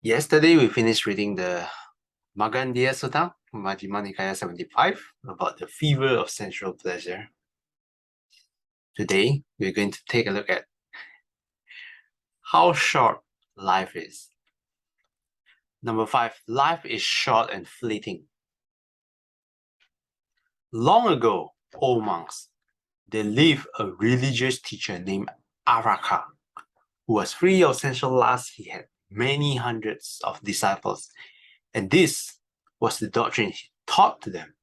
Yesterday, we finished reading the Magandiya Sutta, Majjhima Nikaya 75, about the fever of sensual pleasure. Today, we're going to take a look at how short life is. Number 5, life is short and fleeting. Long ago, O monks, there lived a religious teacher named Araka, who was free of sensual lust. He had many hundreds of disciples, and this was the doctrine he taught to them.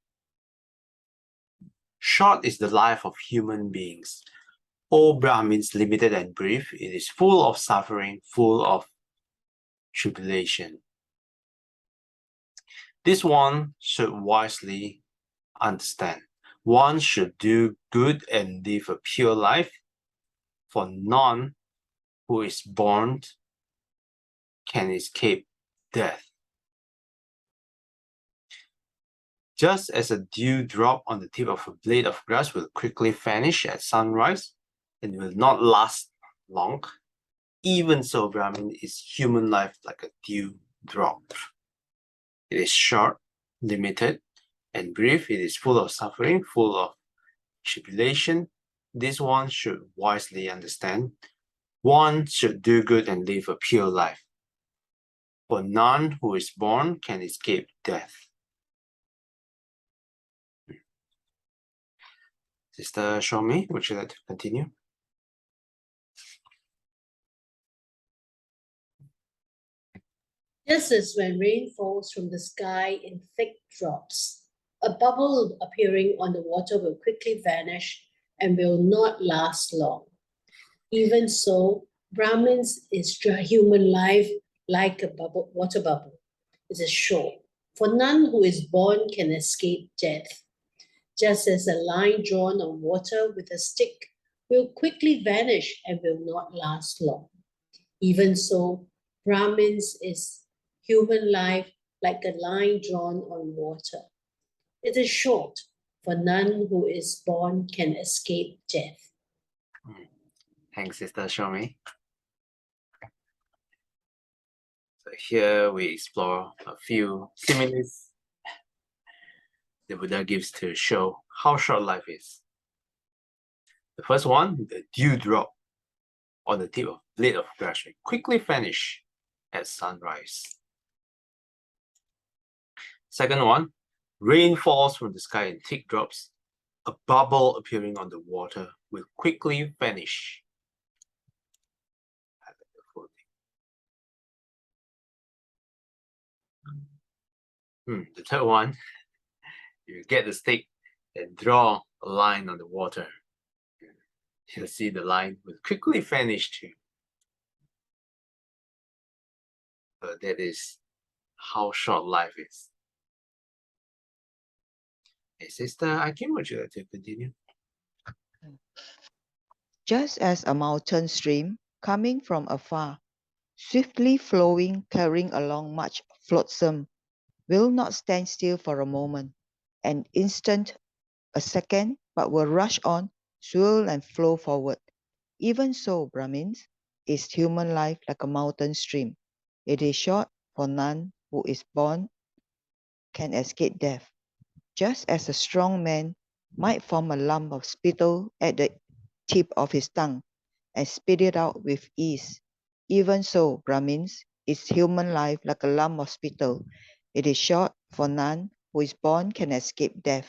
Short is the life of human beings. O Brahmins, limited and brief, it is full of suffering, full of tribulation. This one should wisely understand. One should do good and live a pure life, for none who is born can escape death. Just as a dew drop on the tip of a blade of grass will quickly vanish at sunrise and will not last long, even so, Brahmin, is human life like a dew drop. It is short, limited, and brief. It is full of suffering, full of tribulation. This one should wisely understand. One should do good and live a pure life, for none who is born can escape death. Sister Shomi, would you like to continue? Just as when rain falls from the sky in thick drops, a bubble appearing on the water will quickly vanish and will not last long. Even so, Brahmins is human life like a water bubble. It is short, for none who is born can escape death. Just as a line drawn on water with a stick will quickly vanish and will not last long. Even so, Brahmins is human life like a line drawn on water. It is short, for none who is born can escape death. Thanks, Sister Shomi. So here we explore a few similes the Buddha gives to show how short life is. The first one, the dew drop on the tip of blade of grass will quickly vanish at sunrise. Second one, rain falls from the sky in thick drops. A bubble appearing on the water will quickly vanish. The third one, you get the stick and draw a line on the water. You'll see the line will quickly vanish too. So that is how short life is. Hey, Sister Akim, would you like to continue? Just as a mountain stream coming from afar, swiftly flowing, carrying along much flotsam, will not stand still for a moment, an instant, a second, but will rush on, swirl and flow forward. Even so, Brahmins, is human life like a mountain stream. It is short, for none who is born can escape death. Just as a strong man might form a lump of spittle at the tip of his tongue and spit it out with ease, even so, Brahmins, is human life like a lump of spittle. It is short, for none who is born can escape death.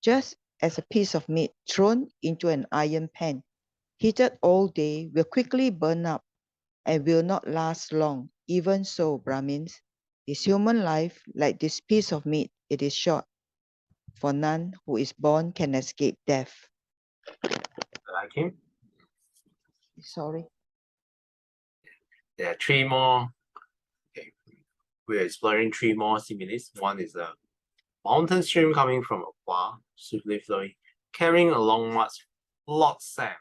Just as a piece of meat thrown into an iron pan, heated all day, will quickly burn up and will not last long. Even so, Brahmins, is human life like this piece of meat. It is short, for none who is born can escape death. Like him? Sorry. There are three more. Okay. We're exploring three more similes. One is a mountain stream coming from afar, swiftly flowing, carrying along much flotsam.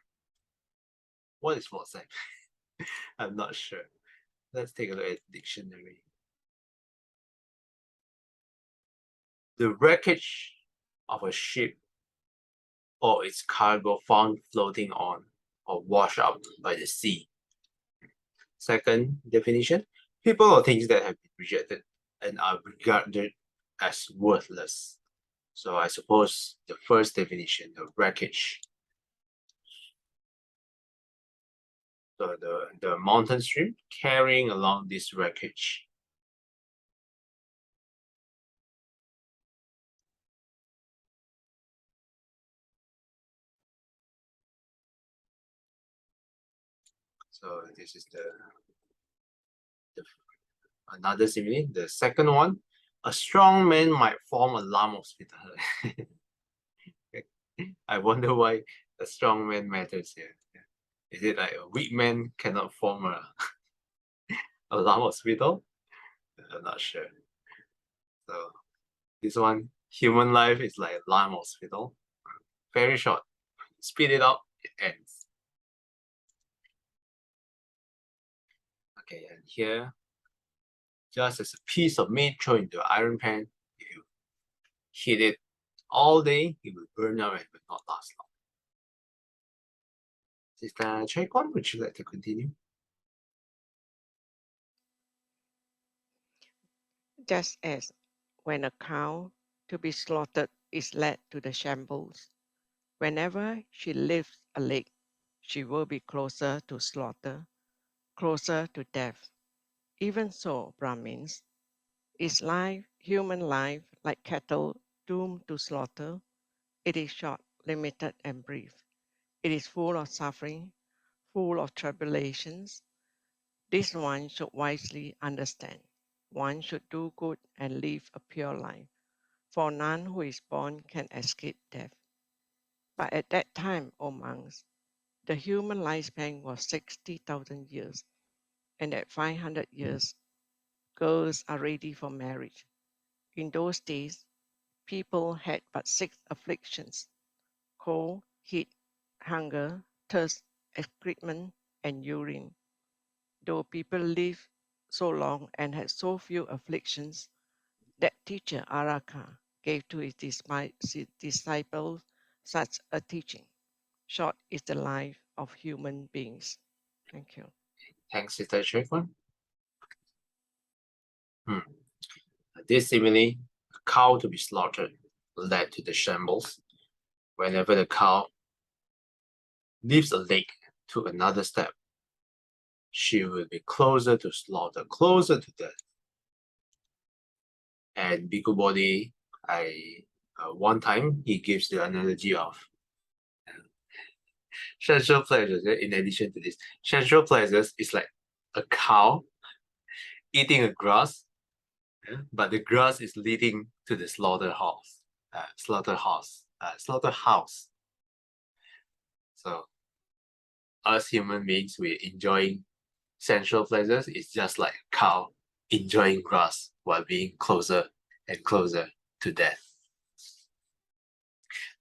What is flotsam? I'm not sure. Let's take a look at the dictionary. The wreckage of a ship or its cargo found floating on or washed out by the sea. Second definition, people or things that have been rejected and are regarded as worthless. So I suppose the first definition, the wreckage. So the mountain stream carrying along this wreckage. So this is the another simile. The second one, a strong man might form a lump of spittle. I wonder why a strong man matters here. Is it like a weak man cannot form a lump of spittle? I'm not sure. So this one, human life is like a lump of spittle. Very short. Spit it out, it ends. Okay, and here, just as a piece of meat thrown into an iron pan, if you heat it all day, it will burn out and will not last long. Sister Chaikwan, would you like to continue? Just as when a cow to be slaughtered is led to the shambles, whenever she lifts a leg, she will be closer to slaughter, closer to death. Even so, Brahmins, is life, human life, like cattle doomed to slaughter? It is short, limited, and brief. It is full of suffering, full of tribulations. This one should wisely understand. One should do good and live a pure life, for none who is born can escape death. But at that time, O monks, the human lifespan was 60,000 years, and at 500 years, girls are ready for marriage. In those days, people had but 6 afflictions: cold, heat, hunger, thirst, excrement, and urine. Though people lived so long and had so few afflictions, that teacher Araka gave to his disciples such a teaching. Short is the life of human beings. Thank you. Thanks, Sister Chaikwan. This simile, a cow to be slaughtered, led to the shambles. Whenever the cow leaves a leg to another step, she will be closer to slaughter, closer to death. And Bhikkhu Bodhi, one time he gives the analogy of sensual pleasures. In addition to this, sensual pleasures is like a cow eating a grass, but the grass is leading to the slaughterhouse. Slaughterhouse. So us human beings, we're enjoying sensual pleasures. It's just like a cow enjoying grass while being closer and closer to death.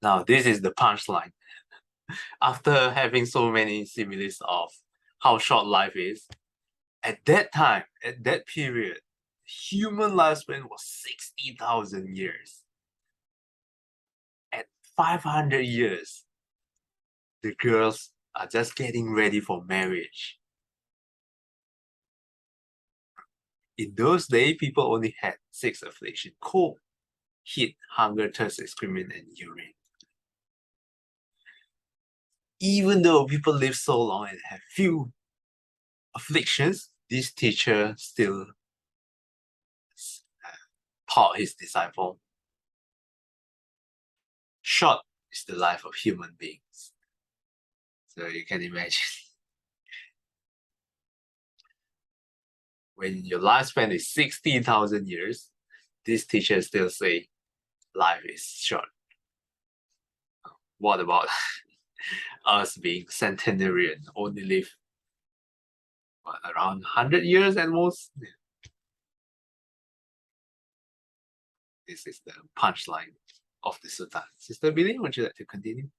Now, this is the punchline. After having so many similes of how short life is, at that time, at that period, human lifespan was 60,000 years. At 500 years, the girls are just getting ready for marriage. In those days, people only had 6 afflictions: cold, heat, hunger, thirst, excrement, and urine. Even though people live so long and have few afflictions, this teacher still taught his disciple, short is the life of human beings. So you can imagine, when your lifespan is 60,000 years, this teacher still say life is short. What about us being centenarian, only live around 100 years at most? This is the punchline of the sutta. Sister Billy, would you like to continue?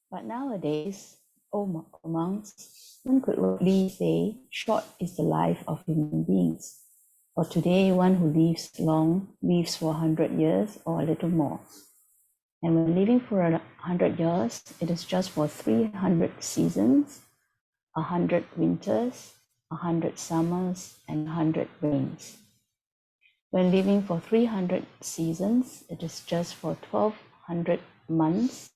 But nowadays, monks, one could really say short is the life of human beings. For today, one who lives long lives for 100 years or a little more. And when living for 100 years, it is just for 300 seasons, 100 winters, 100 summers, and 100 rains. When living for 300 seasons, it is just for 1200 months,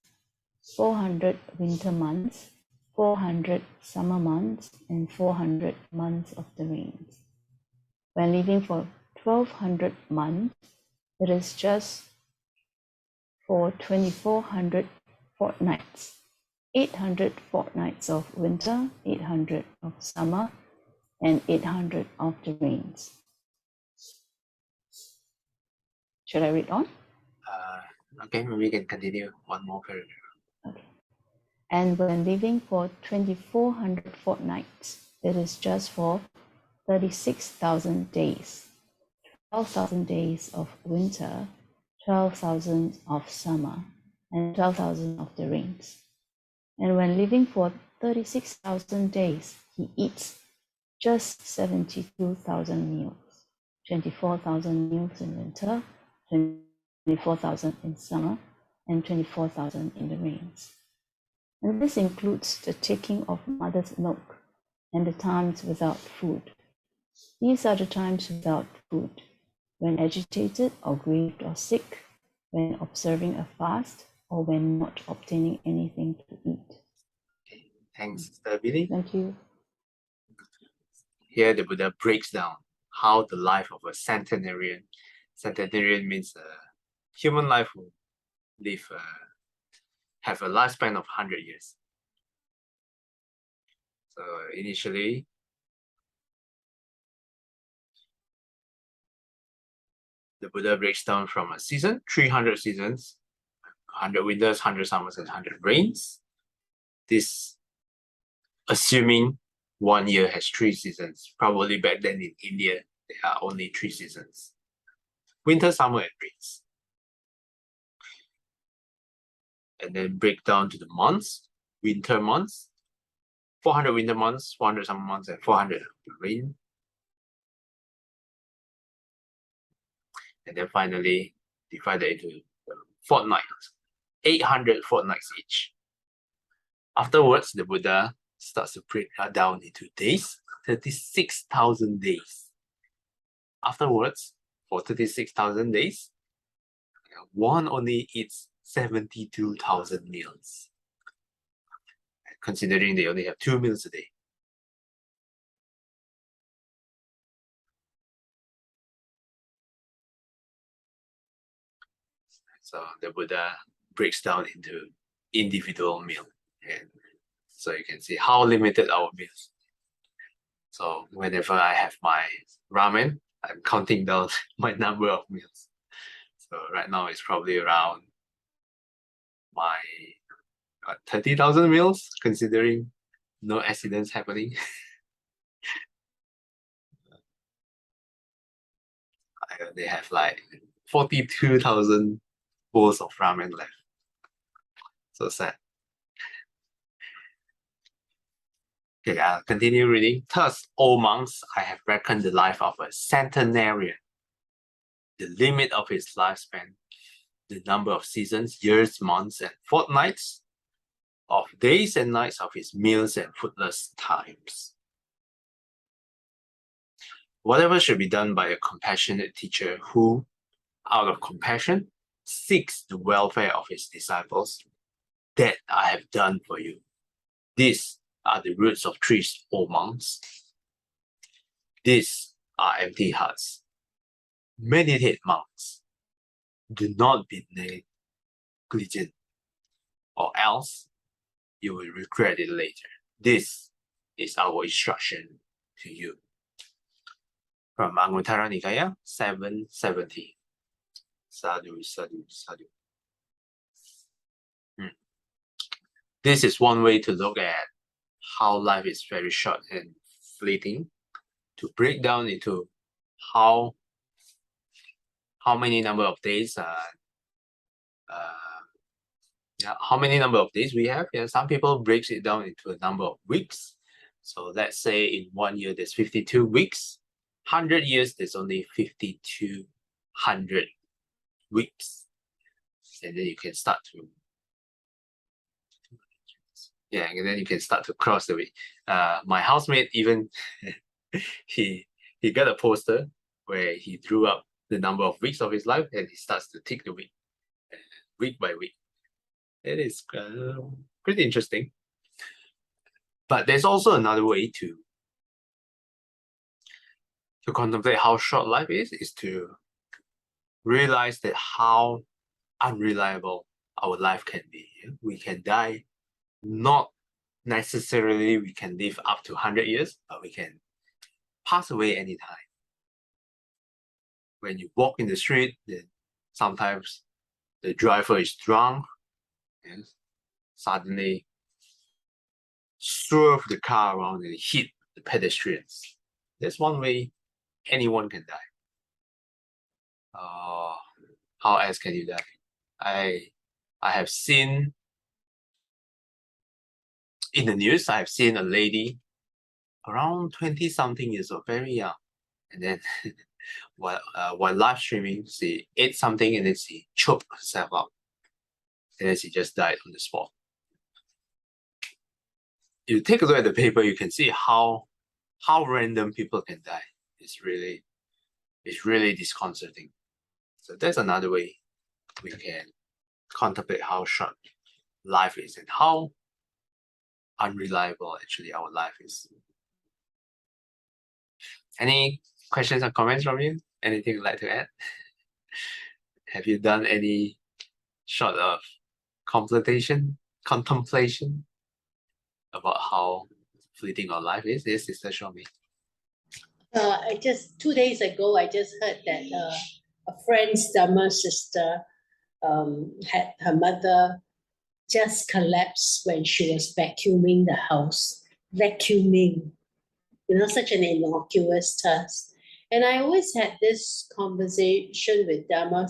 400 winter months, 400 summer months, and 400 months of the rains. When living for 1200 months, it is just for 2400 fortnights, 800 fortnights of winter, 800 of summer, and 800 of the rains. Should I read on? Okay, maybe we can continue one more paragraph. Okay. And when living for 2400 fortnights, it is just for 36,000 days, 12,000 days of winter, 12,000 of summer, and 12,000 of the rains. And when living for 36,000 days, he eats just 72,000 meals, 24,000 meals in winter, 24,000 in summer, and 24,000 in the rains. And this includes the taking of mother's milk and the times without food. These are the times without food, when agitated or grieved or sick, when observing a fast, or when not obtaining anything to eat. Okay, thanks, Sister Billy. Thank you. Here the Buddha breaks down how the life of a centenarian means human life will live, have a lifespan of 100 years. So initially, the Buddha breaks down from a season, 300 seasons, 100 winters, 100 summers, and 100 rains. This assuming 1 year has 3 seasons. Probably back then in India, there are only 3 seasons: winter, summer, and rains. And then break down to the months: winter months, 400 winter months, 400 summer months, and 400 rain. And then finally divided into fortnights, 800 fortnights each. Afterwards, the Buddha starts to break that down into days, 36,000 days. Afterwards, for 36,000 days, one only eats 72,000 meals, considering they only have 2 meals a day. So the Buddha breaks down into individual meal, and so you can see how limited our meals. So whenever I have my ramen, I'm counting down my number of meals. So right now it's probably around my 30,000 meals, considering no accidents happening. They have like 42,000 bowls of ramen left. So sad. Okay, I'll continue reading. Thus, O monks, I have reckoned the life of a centenarian, the limit of his lifespan, the number of seasons, years, months, and fortnights, of days and nights of his meals and foodless times. Whatever should be done by a compassionate teacher who, out of compassion, seeks the welfare of his disciples, that I have done for you. These are the roots of trees, O monks. These are empty hearts. Meditate, monks. Do not be negligent, or else you will regret it later. This is our instruction to you. From Anguttara Nikaya 770. Sadhu, sadhu, sadhu. This is one way to look at how life is very short and fleeting, to break down into how many number of days how many number of days we have. Some people breaks it down into a number of weeks. So let's say in 1 year there's 52 weeks. 100 years there's only 5,200 weeks. and then you can start to and then you can start to cross the way. My housemate even he got a poster where he drew up the number of weeks of his life, and he starts to tick the week, week by week. It is pretty interesting. But there's also another way to contemplate how short life is to realize that how unreliable our life can be. We can die. Not necessarily we can live up to 100 years, but we can pass away anytime. When you walk in the street, then sometimes the driver is drunk and suddenly swerve the car around and hit the pedestrians. That's one way anyone can die. How else can you die? I have seen in the news, I have seen a lady around 20-something years old, very young, and then while live streaming, she ate something and then she choked herself up, and then she just died on the spot. You take a look at the paper, you can see how random people can die. It's really disconcerting. So that's another way we can contemplate how short life is and how unreliable actually our life is. Any questions or comments from you? Anything you'd like to add? Have you done any sort of contemplation about how fleeting our life is? Yes, Sister Shomi. I just 2 days ago, I just heard that a friend's Dharma sister had her mother just collapsed when she was vacuuming the house. Vacuuming, such an innocuous task. And I always had this conversation with Dharma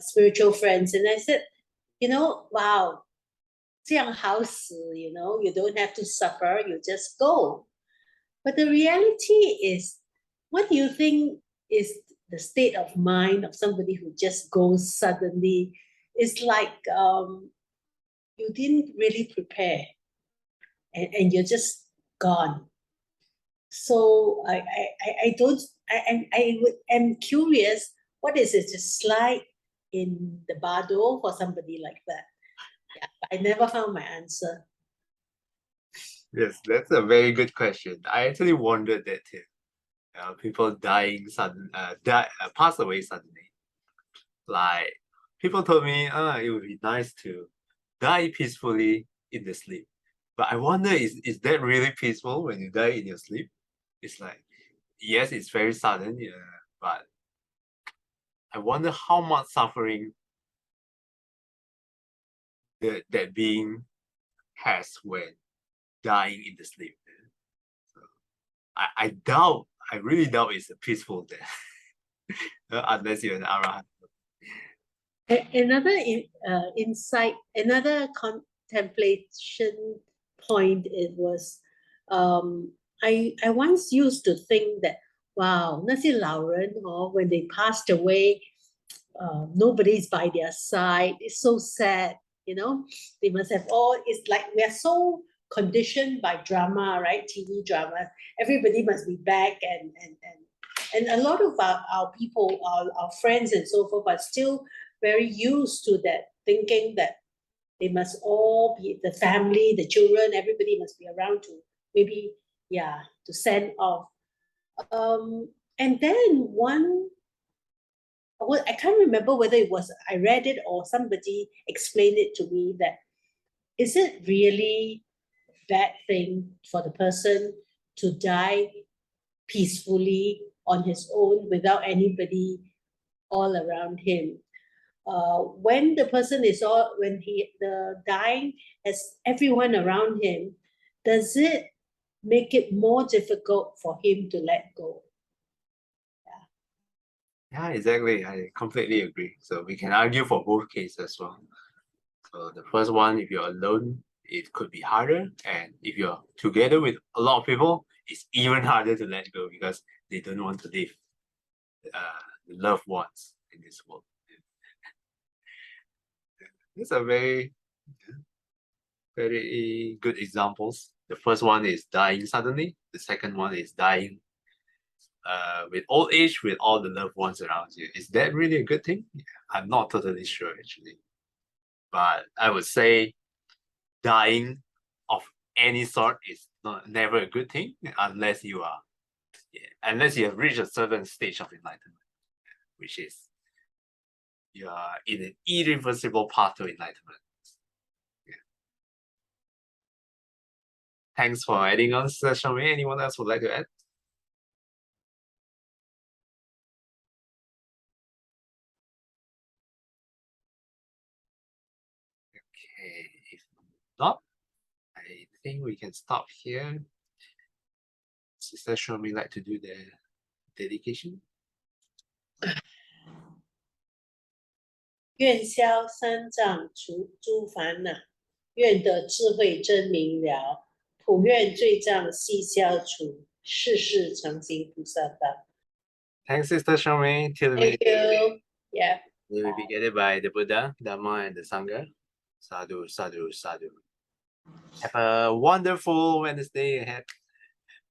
spiritual friends, and I said, wow, 这样好死, you don't have to suffer, you just go. But the reality is, what do you think is the state of mind of somebody who just goes suddenly? It's like you didn't really prepare, and you're just gone. So I'm curious, what is it, a slide in the bardo for somebody like that? I never found my answer. Yes, that's a very good question. I actually wondered that too. People dying pass away suddenly. Like people told me, it would be nice to die peacefully in the sleep. But I wonder, is that really peaceful when you die in your sleep? It's like, yes, it's very sudden, but I wonder how much suffering that being has when dying in the sleep. So I really doubt it's a peaceful death. Unless you're an arahant. Another insight, another contemplation point, it was I once used to think that, wow, 那些老人 when they passed away, nobody's by their side. It's so sad, they must have it's like we are so conditioned by drama, right? TV drama. Everybody must be back, and a lot of our people, our friends and so forth, are still very used to that, thinking that they must all be, the family, the children, everybody must be around to maybe, to send off. And then I can't remember whether it was I read it or somebody explained it to me, that is it really a bad thing for the person to die peacefully on his own without anybody all around him? When the person is the dying has everyone around him, does it make it more difficult for him to let go? Yeah, exactly. I completely agree. So we can argue for both cases as well. So the first one, if you're alone, it could be harder. And if you're together with a lot of people, it's even harder to let go because they don't want to leave the loved ones in this world. These are very good examples. The first one is dying suddenly. The second one is dying with old age, with all the loved ones around you. Is that really a good thing? Yeah, I'm not totally sure actually. But I would say dying of any sort is never a good thing unless you are, unless you have reached a certain stage of enlightenment, which is you are in an irreversible path to enlightenment. Thanks for adding on, Sir Shami. Anyone else would like to add? Okay, if not, I think we can stop here. Sister Shami like to do the dedication. 愿消三障除诸烦恼，愿得智慧真明了，普愿罪障悉消除，世世常行菩萨道。 Thanks, Sister Shami. Till we Thank you. Yeah. will be guided by the Buddha, Dhamma, and the Sangha. Sadhu, sadhu, sadhu. Have a wonderful Wednesday ahead.